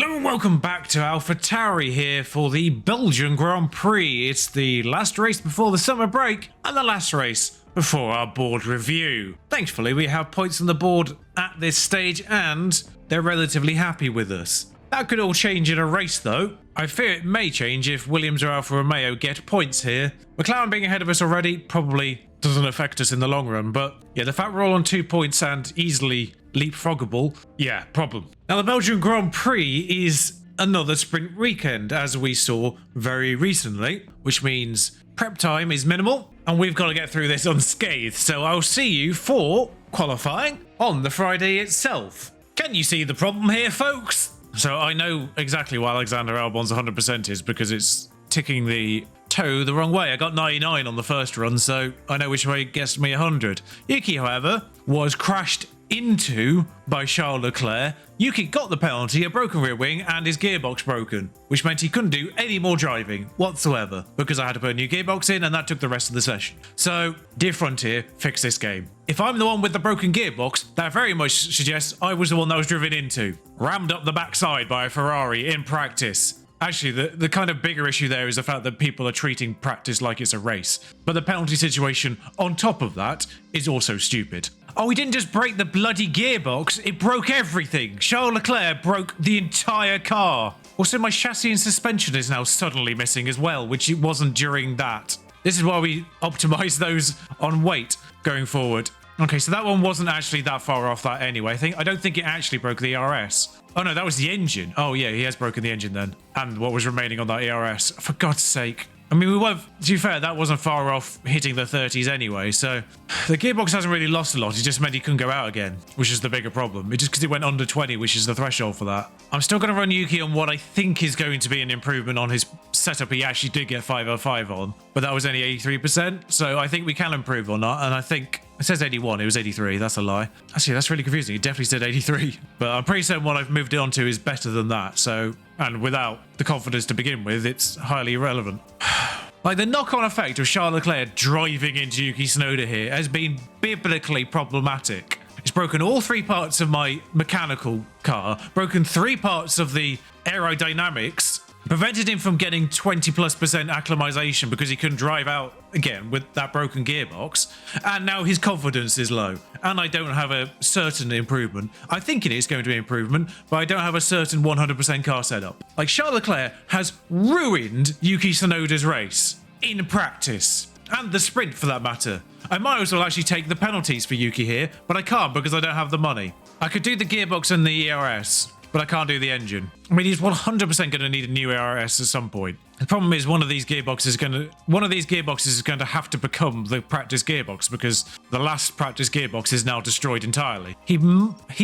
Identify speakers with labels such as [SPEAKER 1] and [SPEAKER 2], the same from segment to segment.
[SPEAKER 1] Hello and welcome back to Alpha Tauri here for the Belgian Grand Prix. It's the last race before the summer break and the last race before our board review. Thankfully, we have points on the board at this stage and they're relatively happy with us. That could all change in a race though. I fear it may change if Williams or Alfa Romeo get points here. McLaren being ahead of us already probably doesn't affect us in the long run, but yeah, the fact we're all on 2 points and easily leapfroggable, yeah, problem. Now the Belgian Grand Prix is another sprint weekend, as we saw very recently, which means prep time is minimal and we've got to get through this unscathed. So I'll see you for qualifying on the Friday itself. Can you see the problem here, folks? So I know exactly why Alexander Albon's 100% is because it's ticking the toe the wrong way. I got 99 on the first run, so I know which way guessed me 100. Yuki, however, was crashed into by Charles Leclerc. Yuki got the penalty, a broken rear wing, and his gearbox broken, which meant he couldn't do any more driving whatsoever because I had to put a new gearbox in and that took the rest of the session. So, dear Frontier, fix this game. If I'm the one with the broken gearbox, that very much suggests I was the one that was driven into, rammed up the backside by a Ferrari in practice. Actually, the kind of bigger issue there is the fact that people are treating practice like it's a race. But the penalty situation on top of that is also stupid. Oh, he didn't just break the bloody gearbox, it broke everything. Charles Leclerc broke the entire car. Also, my chassis and suspension is now suddenly missing as well, which it wasn't during that. This is why we optimize those on weight going forward. Okay, so that one wasn't actually that far off that anyway. I don't think it actually broke the ERS. Oh no, that was the engine. Oh yeah, he has broken the engine then. And what was remaining on that ERS. For God's sake. I mean, we weren't, to be fair, that wasn't far off hitting the 30s anyway, so the gearbox hasn't really lost a lot. It just meant he couldn't go out again, which is the bigger problem. It's just because it went under 20, which is the threshold for that. I'm still going to run Yuki on what I think is going to be an improvement on his setup. He actually did get 505 on, but that was only 83%, so I think we can improve on that, and I think it says 81, it was 83, that's a lie. Actually, that's really confusing. It definitely said 83, but I'm pretty certain what I've moved it on to is better than that, so, and without the confidence to begin with, it's highly irrelevant. Like, the knock-on effect of Charles Leclerc driving into Yuki Tsunoda here has been biblically problematic. It's broken all 3 parts of my mechanical car, broken 3 parts of the aerodynamics, prevented him from getting 20+% acclimatization because he couldn't drive out again with that broken gearbox, and now his confidence is low, and I don't have a certain improvement. I think it is going to be improvement, but I don't have a certain 100% car setup. Like, Charles Leclerc has ruined Yuki Tsunoda's race in practice, and the sprint for that matter. I might as well actually take the penalties for Yuki here, but I can't because I don't have the money. I could do the gearbox and the ERS, but I can't do the engine. I mean, he's 100% going to need a new ERS at some point. The problem is one of these gearboxes is going to have to become the practice gearbox because the last practice gearbox is now destroyed entirely. He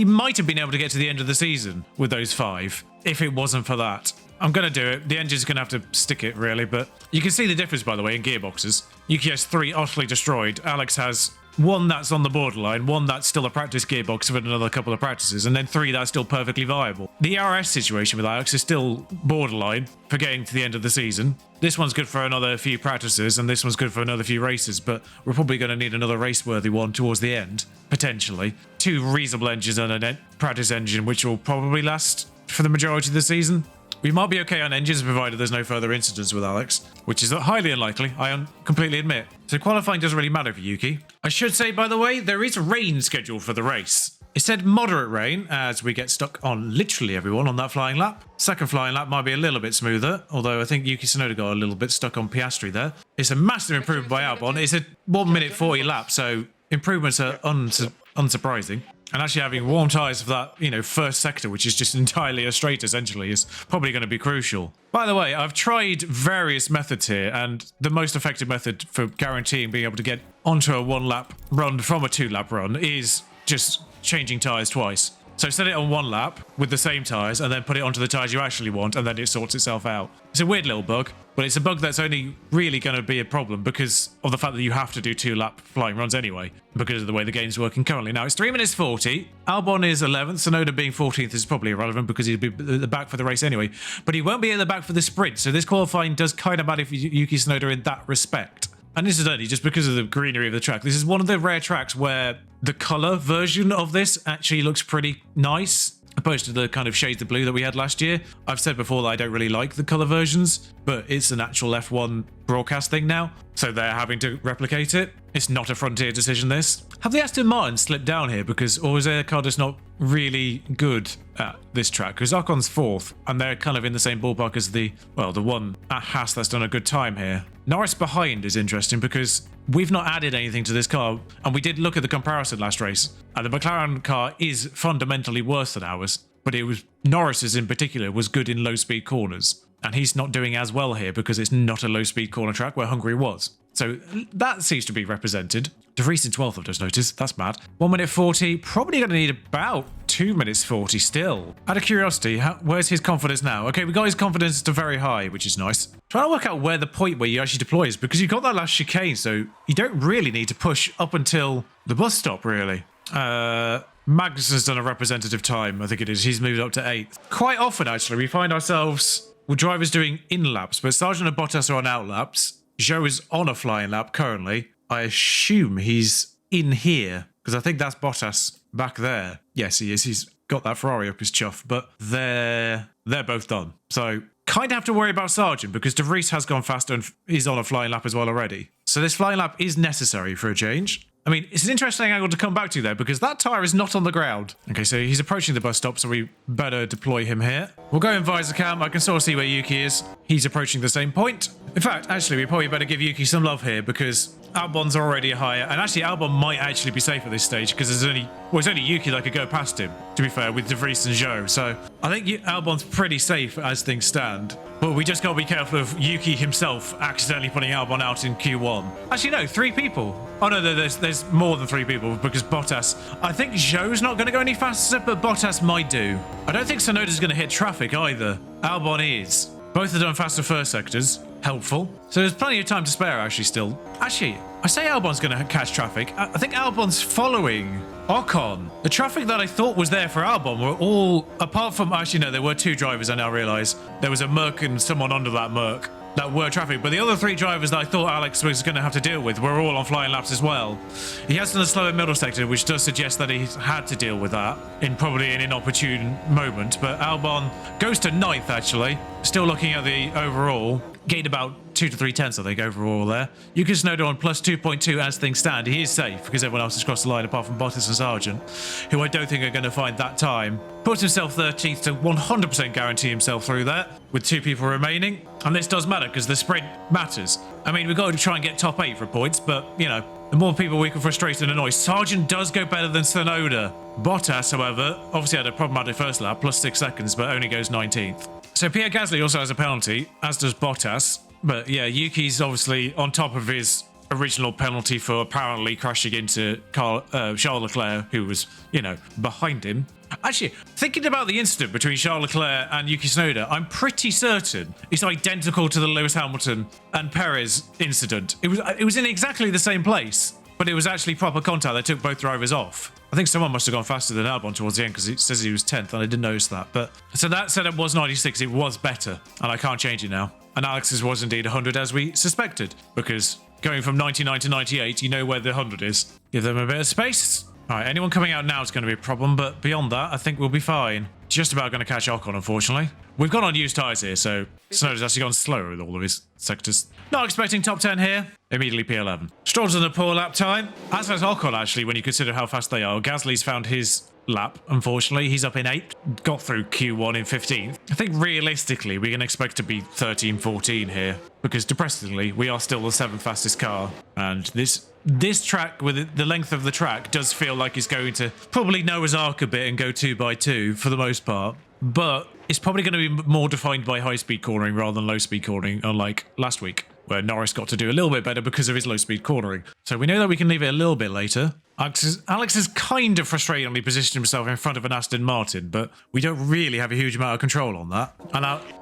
[SPEAKER 1] might have been able to get to the end of the season with those 5 if it wasn't for that. I'm going to do it. The engine's going to have to stick it, really, but you can see the difference, by the way, in gearboxes. Yuki has 3 utterly destroyed. Alex has 1 that's on the borderline, 1 that's still a practice gearbox with another couple of practices, and then 3 that's still perfectly viable. The RS situation with Alex is still borderline for getting to the end of the season. This one's good for another few practices, and this one's good for another few races, but we're probably going to need another race-worthy one towards the end, potentially. 2 reasonable engines and a practice engine, which will probably last for the majority of the season. We might be okay on engines provided there's no further incidents with Alex, which is highly unlikely, I completely admit. So qualifying doesn't really matter for Yuki. I should say, by the way, there is rain scheduled for the race. It said moderate rain as we get stuck on literally everyone on that flying lap. Second flying lap might be a little bit smoother, although I think Yuki Tsunoda got a little bit stuck on Piastri there. It's a massive improvement by Albon. It's a 1 minute 40 lap, so improvements are unsurprising. And actually having warm tyres for that, first sector, which is just entirely a straight, essentially, is probably going to be crucial. By the way, I've tried various methods here, and the most effective method for guaranteeing being able to get onto a 1-lap run from a 2-lap run is just changing tyres twice. So set it on 1 lap with the same tyres and then put it onto the tyres you actually want and then it sorts itself out. It's a weird little bug, but it's a bug that's only really going to be a problem because of the fact that you have to do 2-lap flying runs anyway, because of the way the game's working currently. Now, it's 3 minutes 40. Albon is 11th. Tsunoda being 14th is probably irrelevant because he'd be at the back for the race anyway, but he won't be at the back for the sprint. So this qualifying does kind of matter for Yuki Tsunoda in that respect. And this is only just because of the greenery of the track. This is one of the rare tracks where the colour version of this actually looks pretty nice. opposed to the kind of shades of blue that we had last year. I've said before that I don't really like the color versions, but it's an actual F1 broadcast thing now, so they're having to replicate it. It's not a Frontier decision, this. Have the Aston Martin slipped down here because, or is their car just not really good at this track? Because Ocon's 4th, and they're kind of in the same ballpark as the one at Haas that's done a good time here. Norris behind is interesting because we've not added anything to this car, and we did look at the comparison last race, and the McLaren car is fundamentally worse than ours, but it was Norris's in particular was good in low-speed corners, and he's not doing as well here because it's not a low-speed corner track where Hungary was. So that seems to be represented. De Vries in 12th, I've just noticed. That's mad. 1 minute 40. Probably going to need about 2 minutes 40 still. Out of curiosity, where's his confidence now? Okay, we got his confidence to very high, which is nice. Trying to work out where the point where you actually deploy is, because you've got that last chicane, so you don't really need to push up until the bus stop, really. Magnussen's done a representative time, I think it is. He's moved up to 8th. Quite often, actually, we find ourselves with drivers doing in laps, but Sargent and Bottas are on out laps. Zhou is on a flying lap currently. I assume he's in here, because I think that's Bottas back there. Yes, he is. He's got that Ferrari up his chuff, but they're both done. So kind of have to worry about Sargent, because De Vries has gone faster and is on a flying lap as well already. So this flying lap is necessary for a change. I mean, it's an interesting angle to come back to there, because that tyre is not on the ground. Okay, so he's approaching the bus stop, so we better deploy him here. We'll go in visor cam. I can sort of see where Yuki is. He's approaching the same point. In fact, actually, we probably better give Yuki some love here, because Albon's already higher. And actually, Albon might actually be safe at this stage, because it's only Yuki that could go past him, to be fair, with De Vries and Zhou. So I think Albon's pretty safe as things stand. But we just got to be careful of Yuki himself accidentally putting Albon out in Q1. Actually, no, 3 people. Oh, no, there's more than 3 people, because Bottas... I think Zhou's not going to go any faster, but Bottas might do. I don't think Tsunoda's going to hit traffic either. Albon is. Both have done faster first sectors. Helpful. So there's plenty of time to spare, actually, still. Actually, I say Albon's going to catch traffic. I think Albon's following Ocon. The traffic that I thought was there for Albon were all... Apart from... Actually, no, there were 2 drivers, I now realise. There was a Merc and someone under that Merc that were traffic. But the other 3 drivers that I thought Alex was going to have to deal with were all on flying laps as well. He has done a slower middle sector, which does suggest that he's had to deal with that in probably an inopportune moment. But Albon goes to 9th, actually. Still looking at the overall. Gained about 2 to 3 tenths, I think, overall there. Yuki Tsunoda on plus 2.2 as things stand. He is safe because everyone else has crossed the line apart from Bottas and Sargent, who I don't think are going to find that time. Puts himself 13th to 100% guarantee himself through that with 2 people remaining. And this does matter because the sprint matters. I mean, we've got to try and get top 8 for points, but, you know, the more people we can frustrate and annoy. Sargent does go better than Tsunoda. Bottas, however, obviously had a problematic first lap, plus 6 seconds, but only goes 19th. So Pierre Gasly also has a penalty, as does Bottas. But yeah, Yuki's obviously on top of his original penalty for apparently crashing into Charles Leclerc, who was, you know, behind him. Actually, thinking about the incident between Charles Leclerc and Yuki Tsunoda, I'm pretty certain it's identical to the Lewis Hamilton and Perez incident. It was in exactly the same place, but it was actually proper contact that took both drivers off. I think someone must have gone faster than Albon towards the end because it says he was 10th and I didn't notice that. But so that setup was 96. It was better and I can't change it now. And Alex's was indeed 100 as we suspected, because going from 99 to 98, you know where the 100 is. Give them a bit of space. All right, anyone coming out now is going to be a problem, but beyond that, I think we'll be fine. Just about going to catch Ocon, unfortunately. We've gone on used tyres here, so Tsunoda's actually gone slower with all of his sectors. Not expecting top 10 here. Immediately P11. Stroll's on a poor lap time. As has Ocon, actually, when you consider how fast they are. Gasly's found his lap, unfortunately. He's up in 8th. Got through Q1 in 15th. I think realistically, we can expect to be 13, 14 here. Because depressingly, we are still the 7th fastest car. And this track, with the length of the track, does feel like it's going to probably Noah's Ark a bit and go 2x2 for the most part. But it's probably going to be more defined by high-speed cornering rather than low-speed cornering, unlike last week, where Norris got to do a little bit better because of his low-speed cornering. So we know that we can leave it a little bit later. Alex has kind of frustratingly positioned himself in front of an Aston Martin, but we don't really have a huge amount of control on that.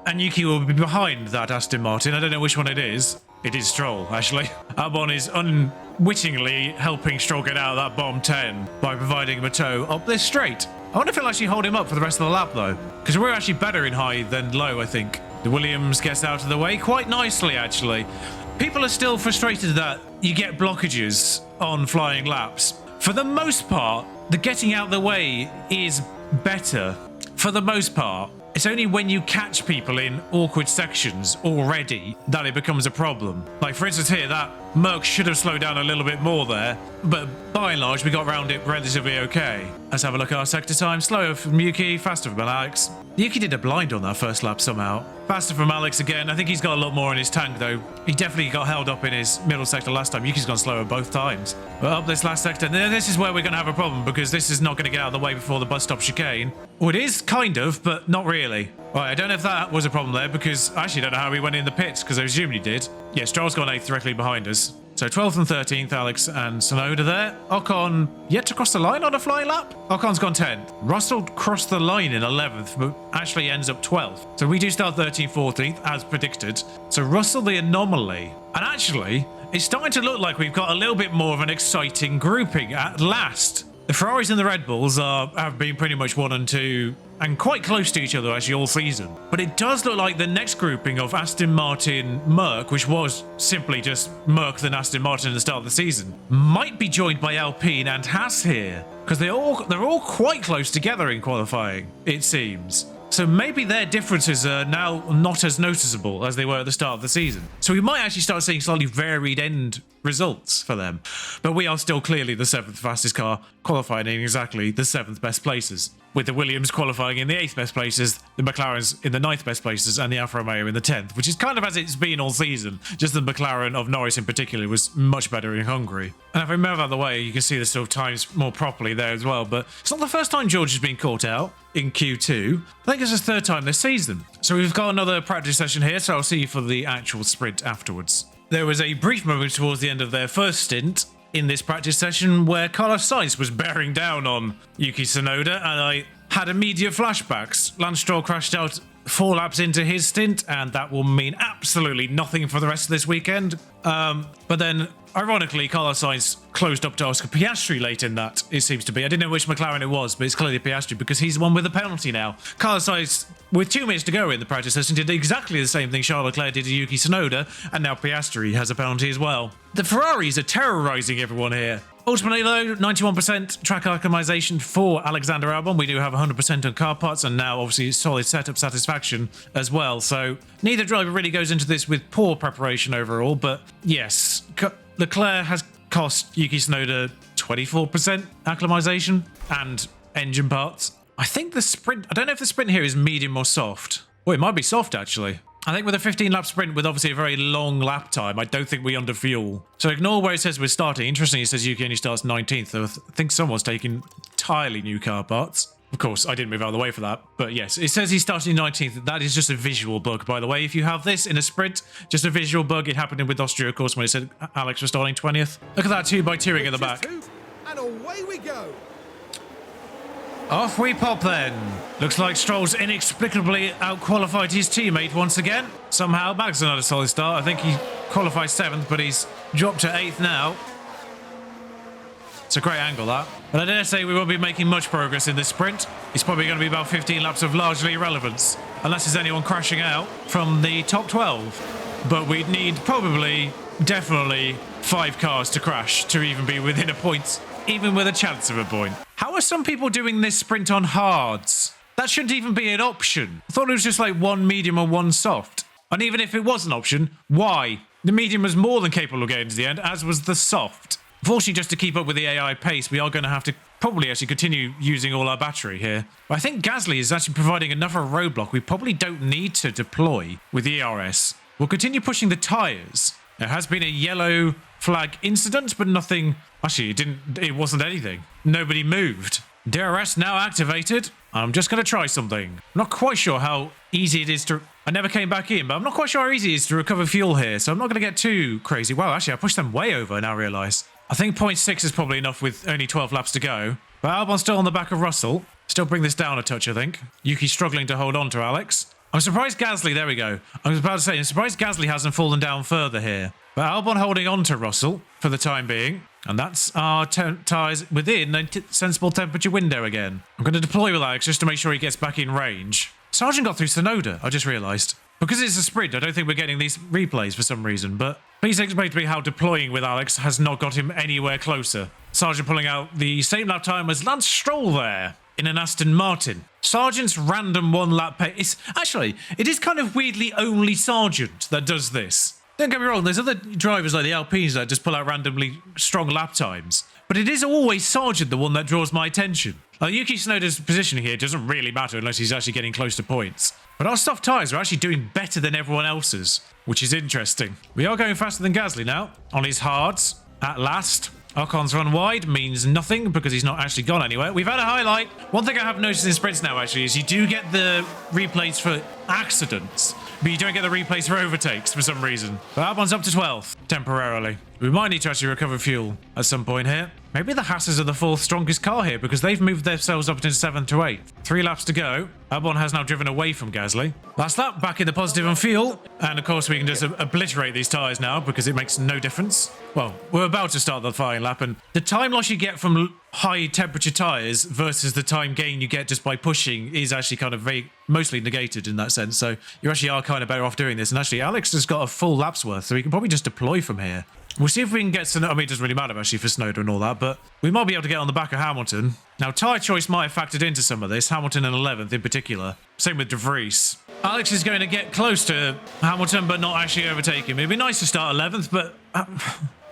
[SPEAKER 1] And Yuki will be behind that Aston Martin. I don't know which one it is. It is Stroll, actually. Albon is unwittingly helping Stroll get out of that bomb 10 by providing him a tow up this straight. I wonder if it'll actually hold him up for the rest of the lap, though, because we're actually better in high than low, I think. The Williams gets out of the way quite nicely, actually. People are still frustrated that you get blockages on flying laps. For the most part, the getting out of the way is better. for the most part. It's only when you catch people in awkward sections already that it becomes a problem. Like, for instance, here, that Merc should have slowed down a little bit more there, but by and large, we got around it relatively okay. Let's have a look at our sector time. Slower from Yuki, faster from Alex. Yuki did a blind on that first lap somehow. Faster from Alex again. I think he's got a lot more in his tank, though. He definitely got held up in his middle sector last time. Yuki's gone slower both times. But up this last sector, this is where we're going to have a problem, because this is not going to get out of the way before the bus stop chicane. Well, it is kind of, but not really. Right, I don't know if that was a problem there, because I actually don't know how he went in the pits, because I assumed he did. Yeah, Stroll's gone 8th directly behind us. So 12th and 13th, Alex and Sonoda there. Ocon yet to cross the line on a flying lap. Ocon's gone 10th. Russell crossed the line in 11th, but actually ends up 12th. So we do start 13th, 14th, as predicted. So Russell the anomaly. And actually, it's starting to look like we've got a little bit more of an exciting grouping at last. The Ferraris and the Red Bulls have been pretty much 1 and 2 and quite close to each other actually all season. But it does look like the next grouping of Aston Martin Merc, which was simply just Merc than Aston Martin at the start of the season, might be joined by Alpine and Haas here, because they're all quite close together in qualifying, it seems. So maybe their differences are now not as noticeable as they were at the start of the season. So we might actually start seeing slightly varied end results for them. But we are still clearly the 7th fastest car, qualifying in exactly the 7th best places, with the Williams qualifying in the 8th best places, the McLarens in the 9th best places, and the Alfa Romeo in the 10th, which is kind of as it's been all season. Just the McLaren of Norris in particular was much better in Hungary. And if I move out of the way, you can see the sort of times more properly there as well. But it's not the first time George has been caught out in Q2. I think it's his 3rd time this season. So we've got another practice session here, so I'll see you for the actual sprint afterwards. There was a brief moment towards the end of their first stint in this practice session where Carlos Sainz was bearing down on Yuki Tsunoda, and I had immediate flashbacks. Lance Stroll crashed out 4 laps into his stint, and that will mean absolutely nothing for the rest of this weekend. But then, ironically, Carlos Sainz closed up to Oscar Piastri late in that, it seems to be. I didn't know which McLaren it was, but it's clearly Piastri because he's the one with the penalty now. Carlos Sainz, with 2 minutes to go in the practice session, did exactly the same thing Charles Leclerc did to Yuki Tsunoda, and now Piastri has a penalty as well. The Ferraris are terrorising everyone here. Ultimately, though, 91% track optimization for Alexander Albon. We do have 100% on car parts, and now obviously solid setup satisfaction as well. So neither driver really goes into this with poor preparation overall, but yes, Leclerc has cost Yuki Tsunoda 24% acclimatization and engine parts. I think the sprint, I don't know if the sprint here is medium or soft. Well, it might be soft actually. I think with a 15-lap sprint with obviously a very long lap time, I don't think we underfuel. So ignore where it says we're starting. Interestingly, it says Yuki only starts 19th. So I think someone's taking entirely new car parts. Of course, I didn't move out of the way for that. But yes, it says he's starting 19th. That is just a visual bug, by the way. If you have this in a sprint, just a visual bug. It happened with Austria, of course, when it said Alex was starting 20th. Look at that 2x2 ring in the back.
[SPEAKER 2] And away we go.
[SPEAKER 1] Off we pop then. Looks like Stroll's inexplicably outqualified his teammate once again. Somehow, bags another solid start. I think he qualified 7th, but he's dropped to 8th now. It's a great angle, that. But I dare say we won't be making much progress in this sprint. It's probably going to be about 15 laps of largely irrelevance, unless there's anyone crashing out from the top 12. But we'd need probably, definitely, 5 cars to crash to even be within a point, even with a chance of a point. How are some people doing this sprint on hards? That shouldn't even be an option. I thought it was just like 1 medium or 1 soft. And even if it was an option, why? The medium was more than capable of getting to the end, as was the soft. Unfortunately, just to keep up with the AI pace, we are going to have to probably actually continue using all our battery here. But I think Gasly is actually providing enough of a roadblock we probably don't need to deploy with the ERS. We'll continue pushing the tyres. There has been a yellow flag incident, but nothing... Actually, it wasn't anything. Nobody moved. DRS now activated. I'm just going to try something. I'm not quite sure how easy it is to... I never came back in, but I'm not quite sure how easy it is to recover fuel here, so I'm not going to get too crazy. Wow, actually, I pushed them way over, I now realise. I think 0.6 is probably enough with only 12 laps to go. But Albon's still on the back of Russell. Still bring this down a touch, I think. Yuki's struggling to hold on to Alex. I'm surprised Gasly... There we go. I was about to say, I'm surprised Gasly hasn't fallen down further here. But Albon holding on to Russell for the time being. And that's our tyres within a sensible temperature window again. I'm going to deploy with Alex just to make sure he gets back in range. Sargent got through Tsunoda, I just realised. Because it's a sprint, I don't think we're getting these replays for some reason, but please explain to me how deploying with Alex has not got him anywhere closer. Sargent pulling out the same lap time as Lance Stroll there in an Aston Martin. Sargent's random one-lap pace. Actually, it is kind of weirdly only Sargent that does this. Don't get me wrong, there's other drivers like the Alpines that just pull out randomly strong lap times. But it is always Sargent the one that draws my attention. Yuki Tsunoda's position here doesn't really matter unless he's actually getting close to points. But our soft tyres are actually doing better than everyone else's, which is interesting. We are going faster than Gasly now, on his hards, at last. Ocon's run wide means nothing because he's not actually gone anywhere. We've had a highlight. One thing I have noticed in sprints now actually is you do get the replays for accidents, but you don't get the replays for overtakes for some reason. But Albon's up to 12th, temporarily. We might need to actually recover fuel at some point here. Maybe the Haas's are the fourth strongest car here because they've moved themselves up into 7th to 8th. 3 laps to go. Albon has now driven away from Gasly. Last lap, back in the positive on fuel. And of course we can just obliterate these tyres now because it makes no difference. Well, we're about to start the final lap and the time loss you get from high temperature tyres versus the time gain you get just by pushing is actually kind of very mostly negated in that sense. So you actually are kind of better off doing this. And actually Alex has got a full lap's worth, so he can probably just deploy from here. We'll see if we can get Tsunoda. I mean, it doesn't really matter actually for Tsunoda and all that, but we might be able to get on the back of Hamilton. Now, tyre choice might have factored into some of this, Hamilton in 11th in particular. Same with De Vries. Alex is going to get close to Hamilton, but not actually overtake him. It'd be nice to start 11th, but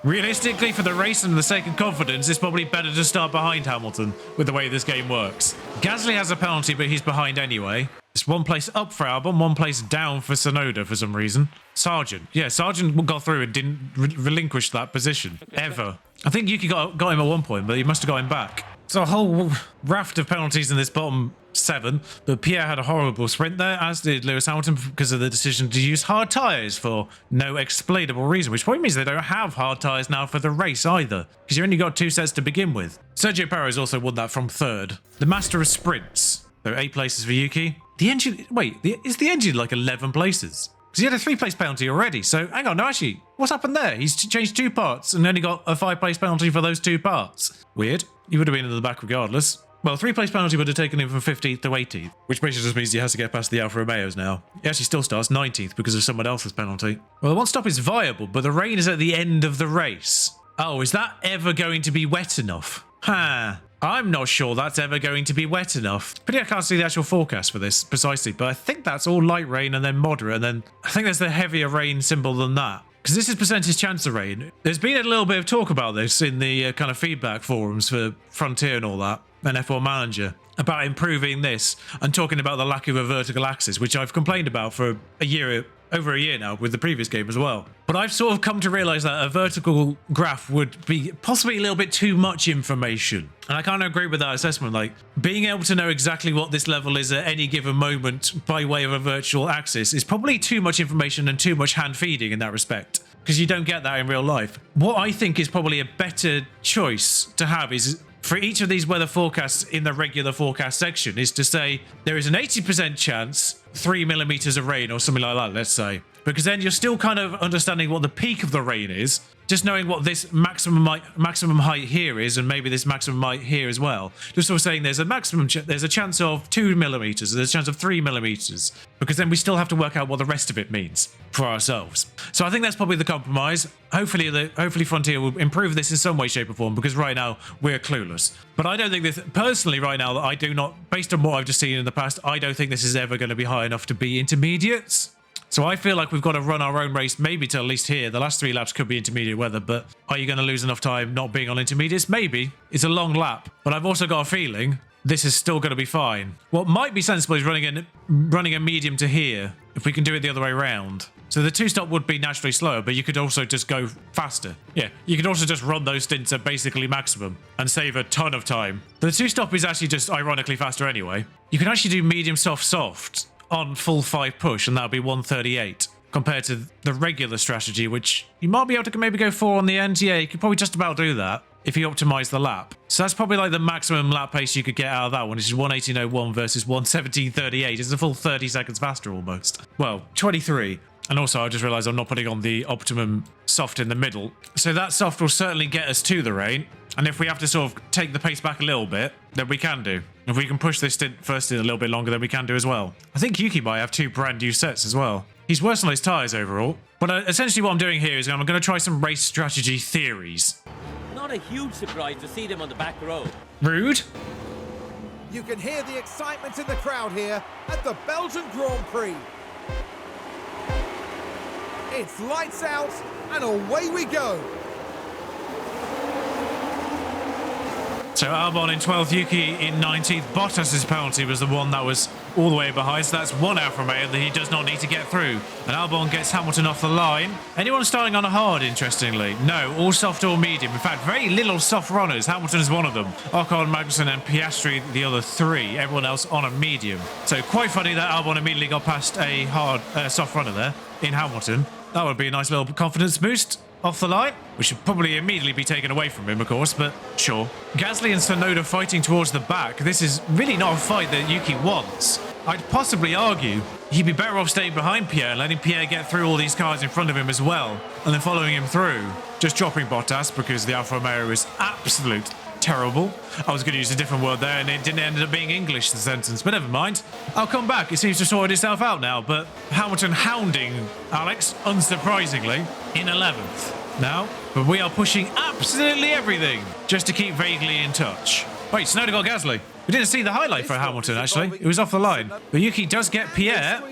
[SPEAKER 1] realistically, for the race and the sake of confidence, it's probably better to start behind Hamilton with the way this game works. Gasly has a penalty, but he's behind anyway. It's 1 place up for Albon, 1 place down for Tsunoda for some reason. Sargent. Yeah, Sargent got through and didn't relinquish that position. Ever. I think Yuki got him at one point, but he must have got him back. So a whole raft of penalties in this bottom 7. But Pierre had a horrible sprint there, as did Lewis Hamilton because of the decision to use hard tyres for no explainable reason. Which probably means they don't have hard tyres now for the race either. Because you only got 2 sets to begin with. Sergio Perez also won that from 3rd. The master of sprints. So 8 places for Yuki. The engine, wait, is the engine like 11 places? Because he had a 3-place penalty already. So hang on, no, actually, what's happened there? He's changed 2 parts and only got a 5-place penalty for those 2 parts. Weird. He would have been in the back regardless. Well, 3-place penalty would have taken him from 15th to 18th, which basically just means he has to get past the Alfa Romeos now. He actually still starts 19th because of someone else's penalty. Well, the one stop is viable, but the rain is at the end of the race. Oh, is that ever going to be wet enough? Huh. I'm not sure that's ever going to be wet enough. But I can't see the actual forecast for this precisely, but I think that's all light rain and then moderate, and then I think there's the heavier rain symbol than that. Because this is percentage chance of rain. There's been a little bit of talk about this in the kind of feedback forums for Frontier and all that, and F1 Manager, about improving this and talking about the lack of a vertical axis, which I've complained about for over a year now with the previous game as well. But I've sort of come to realize that a vertical graph would be possibly a little bit too much information. And I kind of agree with that assessment. Like, being able to know exactly what this level is at any given moment by way of a virtual axis is probably too much information and too much hand feeding in that respect, because you don't get that in real life. What I think is probably a better choice to have is, for each of these weather forecasts in the regular forecast section, is to say there is an 80% chance 3 millimeters of rain or something like that, let's say. Because then you're still kind of understanding what the peak of the rain is, just knowing what this maximum height here is, and maybe this maximum height here as well. Just sort of saying there's a chance of 2 millimeters, there's a chance of 3 millimeters, because then we still have to work out what the rest of it means for ourselves. So I think that's probably the compromise. Hopefully Frontier will improve this in some way, shape or form, because right now we're clueless. But I don't think this, personally right now, that I do not, based on what I've just seen in the past, I don't think this is ever going to be high enough to be intermediates. So I feel like we've got to run our own race, maybe to at least here. The last 3 laps could be intermediate weather, but are you going to lose enough time not being on intermediates? Maybe. It's a long lap, but I've also got a feeling this is still going to be fine. What might be sensible is running a medium to here, if we can do it the other way around. So the 2-stop would be naturally slower, but you could also just go faster. Yeah, you could also just run those stints at basically maximum and save a ton of time. The 2-stop is actually just ironically faster anyway. You can actually do medium, soft, soft on full 5 push, and that'll be 138 compared to the regular strategy, which you might be able to maybe go 4 on the end. Yeah, you could probably just about do that if you optimize the lap. So that's probably like the maximum lap pace you could get out of that one, which is 118.01 versus 117.38. It's a full 30 seconds faster almost. Well, 23. And also I just realized I'm not putting on the optimum soft in the middle. So that soft will certainly get us to the rain. And if we have to sort of take the pace back a little bit, then we can do. If we can push this first in a little bit longer, then we can do as well. I think Yuki might have 2 brand new sets as well. He's worse on his tyres overall. But essentially what I'm doing here is I'm going to try some race strategy theories.
[SPEAKER 3] Not a huge surprise to see them on the back row.
[SPEAKER 1] Rude.
[SPEAKER 2] You can hear the excitement in the crowd here at the Belgian Grand Prix. It's lights out and away we go.
[SPEAKER 1] So Albon in 12th, Yuki in 19th. Bottas's penalty was the one that was all the way behind. So that's one Alfa Romeo that he does not need to get through. And Albon gets Hamilton off the line. Anyone starting on a hard, interestingly? No, all soft or medium. In fact, very little soft runners. Hamilton is one of them. Ocon, Magnussen and Piastri, the other three. Everyone else on a medium. So quite funny that Albon immediately got past a hard, soft runner there in Hamilton. That would be a nice little confidence boost off the line, which should probably immediately be taken away from him, of course, but sure. Gasly and Tsunoda fighting towards the back. This is really not a fight that Yuki wants. I'd possibly argue he'd be better off staying behind Pierre, letting Pierre get through all these cars in front of him as well, and then following him through. Just dropping Bottas because the Alfa Romeo is absolute terrible. I was going to use a different word there and it didn't end up being English, the sentence, but never mind. I'll come back. It seems to sort itself out now, but Hamilton hounding Alex, unsurprisingly, in 11th now. But we are pushing absolutely everything just to keep vaguely in touch. Wait, Tsunoda got Gasly. We didn't see the highlight for Hamilton, actually. It was off the line. But Yuki does get Pierre.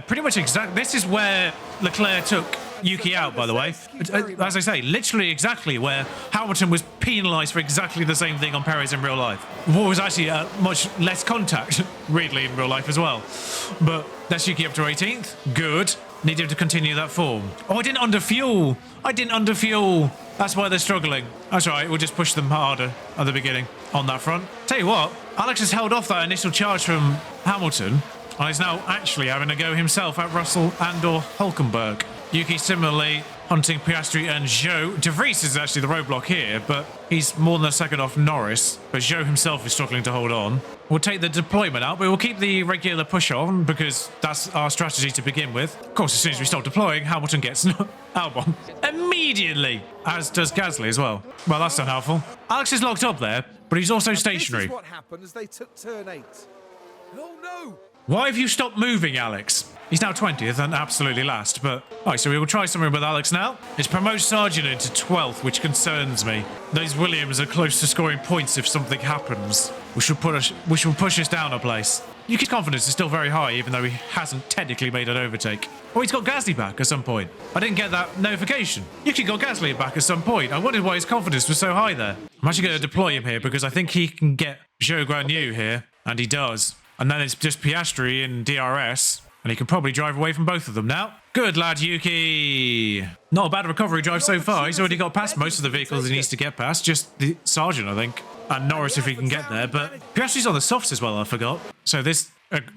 [SPEAKER 1] Pretty much exact. This is where Leclerc took Yuki out, by the way. As I say, literally exactly where Hamilton was penalised for exactly the same thing on Perez in real life. What was actually much less contact, really, in real life as well. But that's Yuki up to 18th. Good. Need him to continue that form. Oh, I didn't underfuel. That's why they're struggling. That's right. We'll just push them harder at the beginning on that front. Tell you what, Alex has held off that initial charge from Hamilton and is now actually having a go himself at Russell and/or Hulkenberg. Yuki similarly hunting Piastri and Zhou. De Vries is actually the roadblock here, but he's more than a second off Norris. But Zhou himself is struggling to hold on. We'll take the deployment out, but we'll keep the regular push on because that's our strategy to begin with. Of course, as soon as we stop deploying, Hamilton gets Albon immediately, as does Gasly as well. Well, that's unhelpful. Alex is locked up there, but he's also stationary.
[SPEAKER 2] This is what happened as they took turn 8. Oh no!
[SPEAKER 1] Why have you stopped moving, Alex? He's now 20th and absolutely last, but... Alright, so we will try something with Alex now. It's promote Sargent into 12th, which concerns me. Those Williams are close to scoring points if something happens. Which will push us down a place. Yuki's confidence is still very high, even though he hasn't technically made an overtake. Oh, he's got Gasly back at some point. I didn't get that notification. Yuki got Gasly back at some point. I wondered why his confidence was so high there. I'm actually going to deploy him here because I think he can get Zhou Guanyu here, and he does. And then it's just Piastri in DRS. And he can probably drive away from both of them now. Good lad, Yuki. Not a bad recovery drive so far. He's already got past most of the vehicles he needs to get past. Just the Sargent, I think. And Norris if he can get there. But Piastri's on the softs as well, I forgot. So this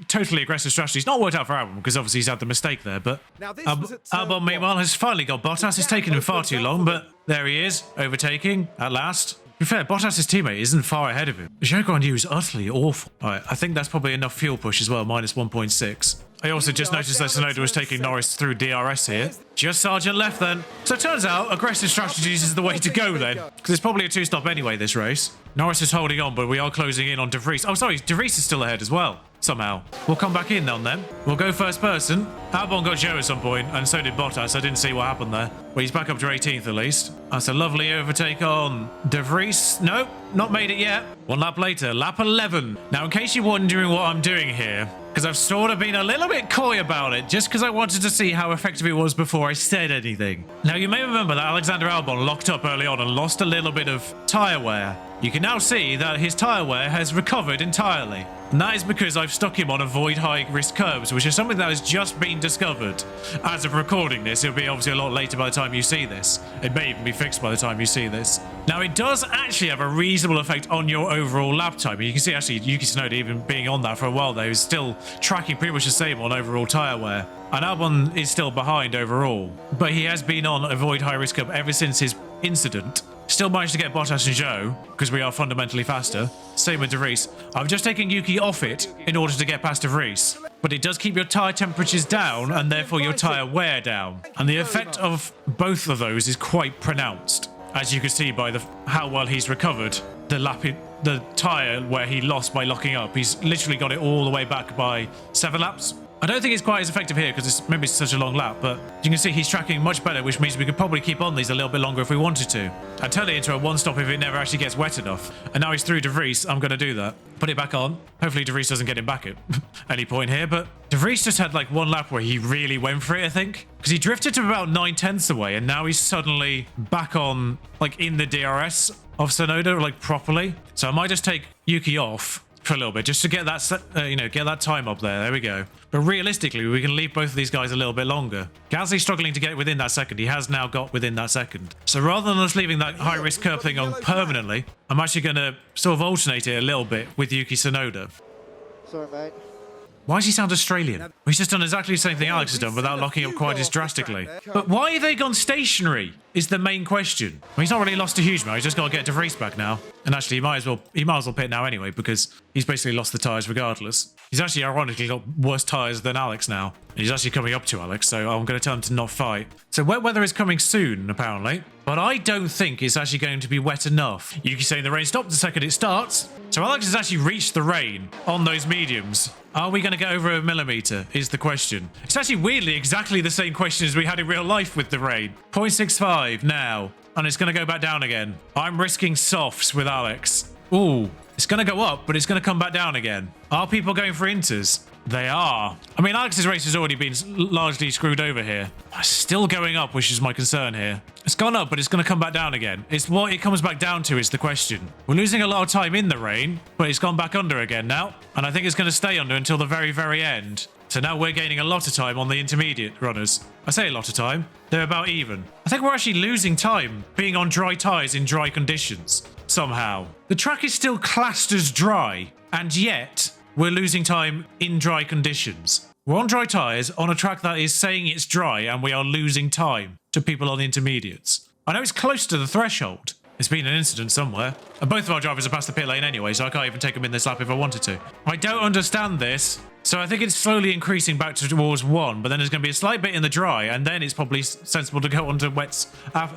[SPEAKER 1] totally aggressive strategy's not worked out for Albon because obviously he's had the mistake there. But Albon, meanwhile, has finally got Bottas. It's taken him far too long, but there he is, overtaking at last. To be fair, Bottas' teammate isn't far ahead of him. Zhou Guanyu is utterly awful. All right, I think that's probably enough fuel push as well, minus 1.6. I also just noticed that Tsunoda was taking Norris through DRS here. Just Sargent left then. So it turns out aggressive strategies is the way to go then. Because it's probably a two-stop anyway, this race. Norris is holding on, but we are closing in on De Vries. Oh, sorry, De Vries is still ahead as well, somehow. We'll come back in on them. We'll go first person. Albon got Zhou at some point, and so did Bottas. I didn't see what happened there. Well, he's back up to 18th at least. That's a lovely overtake on De Vries. Nope, not made it yet. One lap later, lap 11. Now, in case you're wondering what I'm doing here, because I've sort of been a little bit coy about it, just because I wanted to see how effective it was before I said anything. Now, you may remember that Alexander Albon locked up early on and lost a little bit of tyre wear. You can now see that his tyre wear has recovered entirely. And that is because I've stuck him on avoid high-risk curves, which is something that has just been discovered. As of recording this, it'll be obviously a lot later by the time you see this. It may even be fixed by the time you see this. Now, it does actually have a reasonable effect on your overall lap time. You can see, actually, Yuki Tsunoda even being on that for a while there, is still tracking pretty much the same on overall tyre wear. And Albon is still behind overall. But he has been on avoid high-risk curve ever since his incident. Still managed to get Bottas and Zhou, because we are fundamentally faster. Same with De Vries. I'm just taking Yuki off it in order to get past De Vries. But it does keep your tyre temperatures down, and therefore your tyre wear down. And the effect of both of those is quite pronounced. As you can see by how well he's recovered the tyre where he lost by locking up. He's literally got it all the way back by 7 laps. I don't think it's quite as effective here because it's maybe such a long lap, but you can see he's tracking much better, which means we could probably keep on these a little bit longer if we wanted to. I'd turn it into a one-stop if it never actually gets wet enough. And now he's through De Vries. I'm going to do that. Put it back on. Hopefully De Vries doesn't get him back at any point here, but De Vries just had like one lap where he really went for it, I think. Because he drifted to about 9/10 away, and now he's suddenly back on, like, in the DRS of Tsunoda, like, properly. So I might just take Yuki off for a little bit just to get that get that time up there. There we go. But realistically, we can leave both of these guys a little bit longer. Gasly's struggling to get within that second. He has now got within that second. So rather than us leaving that high risk curb thing on permanently, I'm actually going to sort of alternate it a little bit with Yuki Tsunoda.
[SPEAKER 3] Sorry, mate.
[SPEAKER 1] Why does he sound Australian? He's just done exactly the same thing Alex has done without locking up quite as drastically. But why have they gone stationary is the main question. Well, he's not really lost a huge amount. He's just got to get De Vries back now. And actually, he might as well pit now anyway because he's basically lost the tyres regardless. He's actually ironically got worse tyres than Alex now. And he's actually coming up to Alex, so I'm going to tell him to not fight. So wet weather is coming soon, apparently. But I don't think it's actually going to be wet enough. Yuki's saying the rain stopped the second it starts. So Alex has actually reached the rain on those mediums. Are we going to get over a millimetre is the question. It's actually weirdly exactly the same question as we had in real life with the rain. 0.65 now. And it's going to go back down again. I'm risking softs with Alex. Ooh, it's going to go up, but it's going to come back down again. Are people going for inters? They are. I mean, Alex's race has already been largely screwed over here. Still going up, which is my concern here. It's gone up, but it's going to come back down again. It's what it comes back down to is the question. We're losing a lot of time in the rain, but it's gone back under again now. And I think it's going to stay under until the very, very end. So now we're gaining a lot of time on the intermediate runners. I say a lot of time. They're about even. I think we're actually losing time being on dry tyres in dry conditions. Somehow. The track is still classed as dry, and yet we're losing time in dry conditions. We're on dry tyres on a track that is saying it's dry, and we are losing time to people on intermediates. I know it's close to the threshold. There's been an incident somewhere. And both of our drivers are past the pit lane anyway, so I can't even take them in this lap if I wanted to. I don't understand this. So I think it's slowly increasing back towards 1, but then there's going to be a slight bit in the dry, and then it's probably sensible to go on to wets,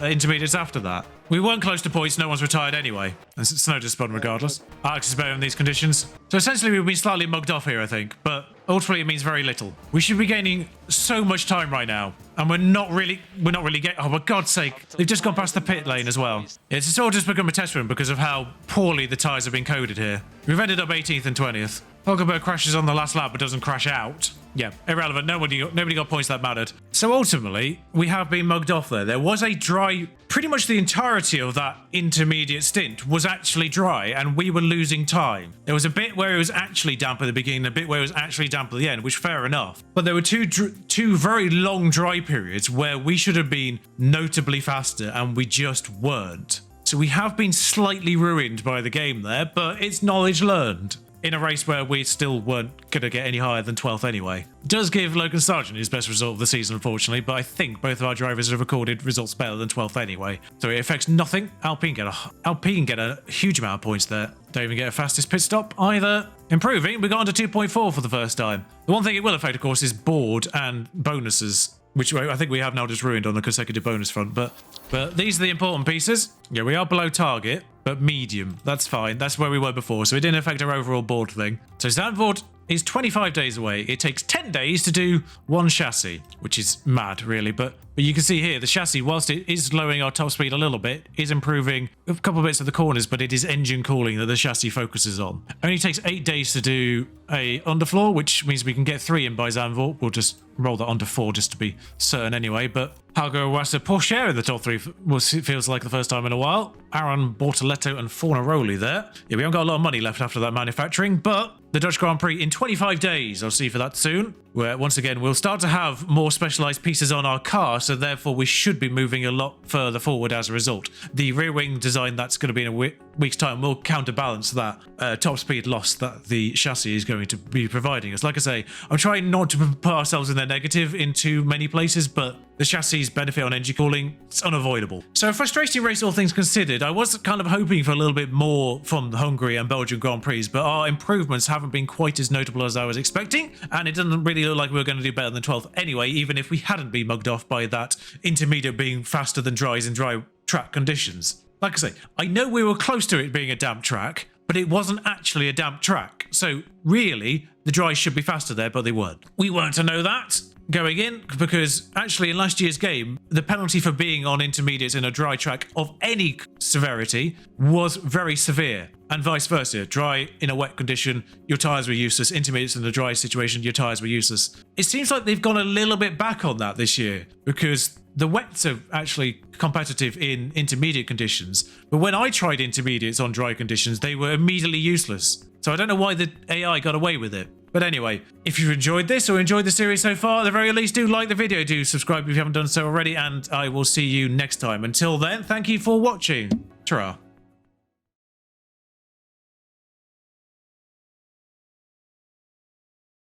[SPEAKER 1] intermediates after that. We weren't close to points, no one's retired anyway. And Snowden's spun regardless. Alex is better in these conditions. So essentially we've been slightly mugged off here, I think, but ultimately it means very little. We should be gaining so much time right now, and we're not really getting, oh, for God's sake, they've just gone past the pit lane as well. It's all just become a test run because of how poorly the tyres have been coded here. We've ended up 18th and 20th. Hulkenberg crashes on the last lap but doesn't crash out. Yeah, irrelevant. Nobody got points that mattered. So ultimately, we have been mugged off there. There was a dry... Pretty much the entirety of that intermediate stint was actually dry, and we were losing time. There was a bit where it was actually damp at the beginning, a bit where it was actually damp at the end, which fair enough. But there were two very long dry periods where we should have been notably faster, and we just weren't. So we have been slightly ruined by the game there, but it's knowledge learned. In a race where we still weren't going to get any higher than 12th anyway. Does give Logan Sargent his best result of the season, unfortunately, but I think both of our drivers have recorded results better than 12th anyway. So it affects nothing. Alpine get a huge amount of points there. Don't even get a fastest pit stop either. Improving, we got onto 2.4 for the first time. The one thing it will affect, of course, is board and bonuses, which I think we have now just ruined on the consecutive bonus front. But these are the important pieces. Yeah, we are below target, but medium. That's fine. That's where we were before, so it didn't affect our overall board thing. So Zandvoort is 25 days away. It takes 10 days to do one chassis, which is mad, really. But you can see here, the chassis, whilst it is lowering our top speed a little bit, is improving a couple of bits of the corners, but it is engine cooling that the chassis focuses on. Only takes 8 days to do a underfloor, which means we can get 3 in by Zandvoort. We'll just roll that onto 4 just to be certain anyway. But Hago Iwasa Porsche in the top 3 feels like the first time in a while. Aaron Bortoletto and Fornaroli there. Yeah, we haven't got a lot of money left after that manufacturing, but the Dutch Grand Prix in 25 days. I'll see for that soon. Where, once again, we'll start to have more specialised pieces on our car, so therefore we should be moving a lot further forward as a result. The rear wing design that's going to be in a week's time will counterbalance that top speed loss that the chassis is going to be providing us. Like I say, I'm trying not to put ourselves in the negative in too many places, but the chassis benefit on engine cooling, it's unavoidable. So a frustrating race, all things considered. I was kind of hoping for a little bit more from the Hungary and Belgian Grand Prix, but our improvements haven't been quite as notable as I was expecting, and it doesn't really look like we were going to do better than 12th anyway, even if we hadn't been mugged off by that intermediate being faster than dries in dry track conditions. Like I say, I know we were close to it being a damp track, but it wasn't actually a damp track. So really, the dry should be faster there, but they weren't. We weren't to know that going in, because actually in last year's game, the penalty for being on intermediates in a dry track of any severity was very severe, and vice versa. Dry in a wet condition, your tyres were useless. Intermediates in a dry situation, your tyres were useless. It seems like they've gone a little bit back on that this year, because the wets are actually competitive in intermediate conditions, but when I tried intermediates on dry conditions, they were immediately useless. So I don't know why the AI got away with it. But anyway, if you've enjoyed this or enjoyed the series so far, at the very least, do like the video, do subscribe if you haven't done so already, and I will see you next time. Until then, thank you for watching. Ta-ra.